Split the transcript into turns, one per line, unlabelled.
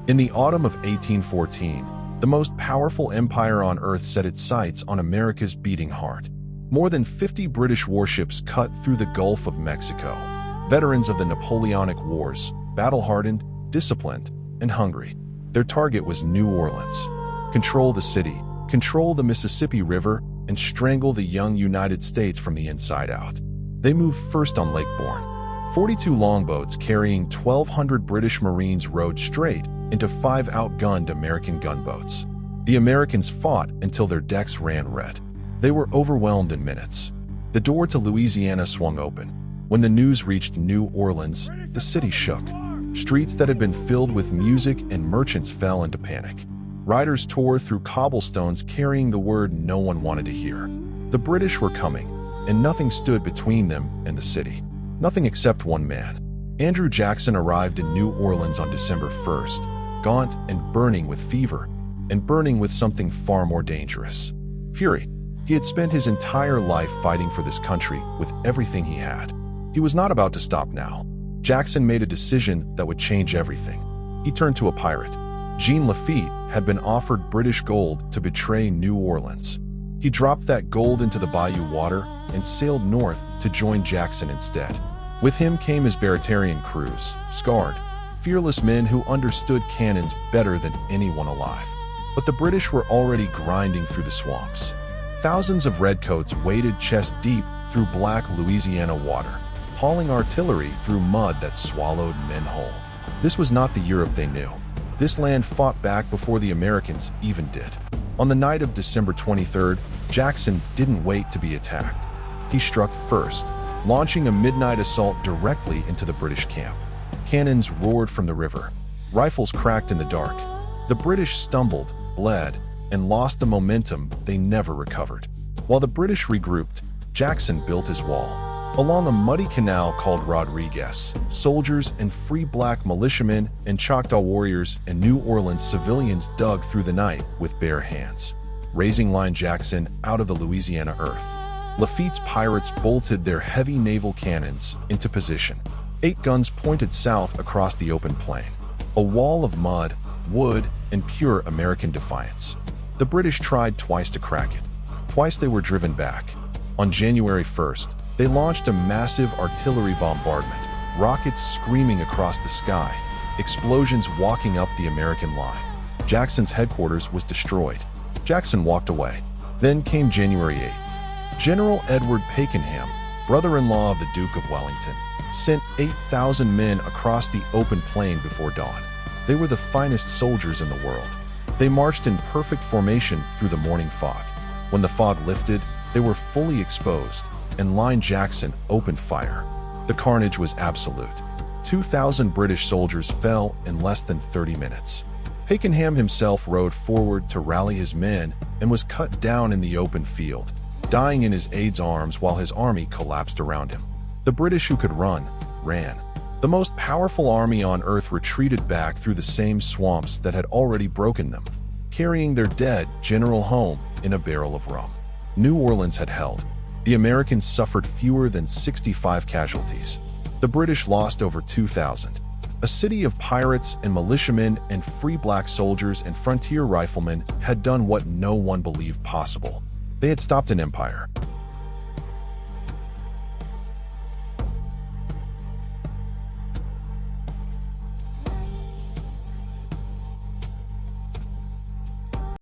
In the autumn of 1814, the most powerful empire on Earth set its sights on America's beating heart. More than 50 British warships cut through the Gulf of Mexico. Veterans of the Napoleonic Wars, battle-hardened, disciplined, and hungry. Their target was New Orleans. Control the city, control the Mississippi River, and strangle the young United States from the inside out. They moved first on Lake Borgne. 42 longboats carrying 1,200 British Marines rode straight into 5 outgunned American gunboats. The Americans fought until their decks ran red. They were overwhelmed in minutes. The door to Louisiana swung open. When the news reached New Orleans, the city shook. Streets that had been filled with music and merchants fell into panic. Riders tore through cobblestones carrying the word no one wanted to hear. The British were coming, and nothing stood between them and the city. Nothing except one man. Andrew Jackson arrived in New Orleans on December 1st, gaunt and burning with fever, and burning with something far more dangerous: fury. He had spent his entire life fighting for this country with everything he had. He was not about to stop now. Jackson made a decision that would change everything. He turned to a pirate. Jean Lafitte had been offered British gold to betray New Orleans. He dropped that gold into the bayou water and sailed north to join Jackson instead. With him came his Baratarian crews, scarred, fearless men who understood cannons better than anyone alive. But the British were already grinding through the swamps. Thousands of redcoats waded chest deep through black Louisiana water, hauling artillery through mud that swallowed men whole. This was not the Europe they knew. This land fought back before the Americans even did. On the night of December 23rd, Jackson didn't wait to be attacked. He struck first, launching a midnight assault directly into the British camp. Cannons roared from the river. Rifles cracked in the dark. The British stumbled, bled, and lost the momentum they never recovered. While the British regrouped, Jackson built his wall. Along a muddy canal called Rodriguez, soldiers and free black militiamen and Choctaw warriors and New Orleans civilians dug through the night with bare hands, raising line Jackson out of the Louisiana earth. Lafitte's pirates bolted their heavy naval cannons into position. 8 guns pointed south across the open plain, a wall of mud, wood, and pure American defiance. The British tried twice to crack it. Twice they were driven back. On January 1st, they launched a massive artillery bombardment, rockets screaming across the sky, explosions walking up the American line. Jackson's headquarters was destroyed. Jackson walked away. Then came January 8th. General Edward Pakenham, brother-in-law of the Duke of Wellington, sent 8,000 men across the open plain before dawn. They were the finest soldiers in the world. They marched in perfect formation through the morning fog. When the fog lifted, they were fully exposed, and Line Jackson opened fire. The carnage was absolute. 2,000 British soldiers fell in less than 30 minutes. Pakenham himself rode forward to rally his men and was cut down in the open field, dying in his aide's arms while his army collapsed around him. The British who could run, ran. The most powerful army on Earth retreated back through the same swamps that had already broken them, carrying their dead general home in a barrel of rum. New Orleans had held. The Americans suffered fewer than 65 casualties. The British lost over 2,000. A city of pirates and militiamen and free black soldiers and frontier riflemen had done what no one believed possible. They had stopped an empire.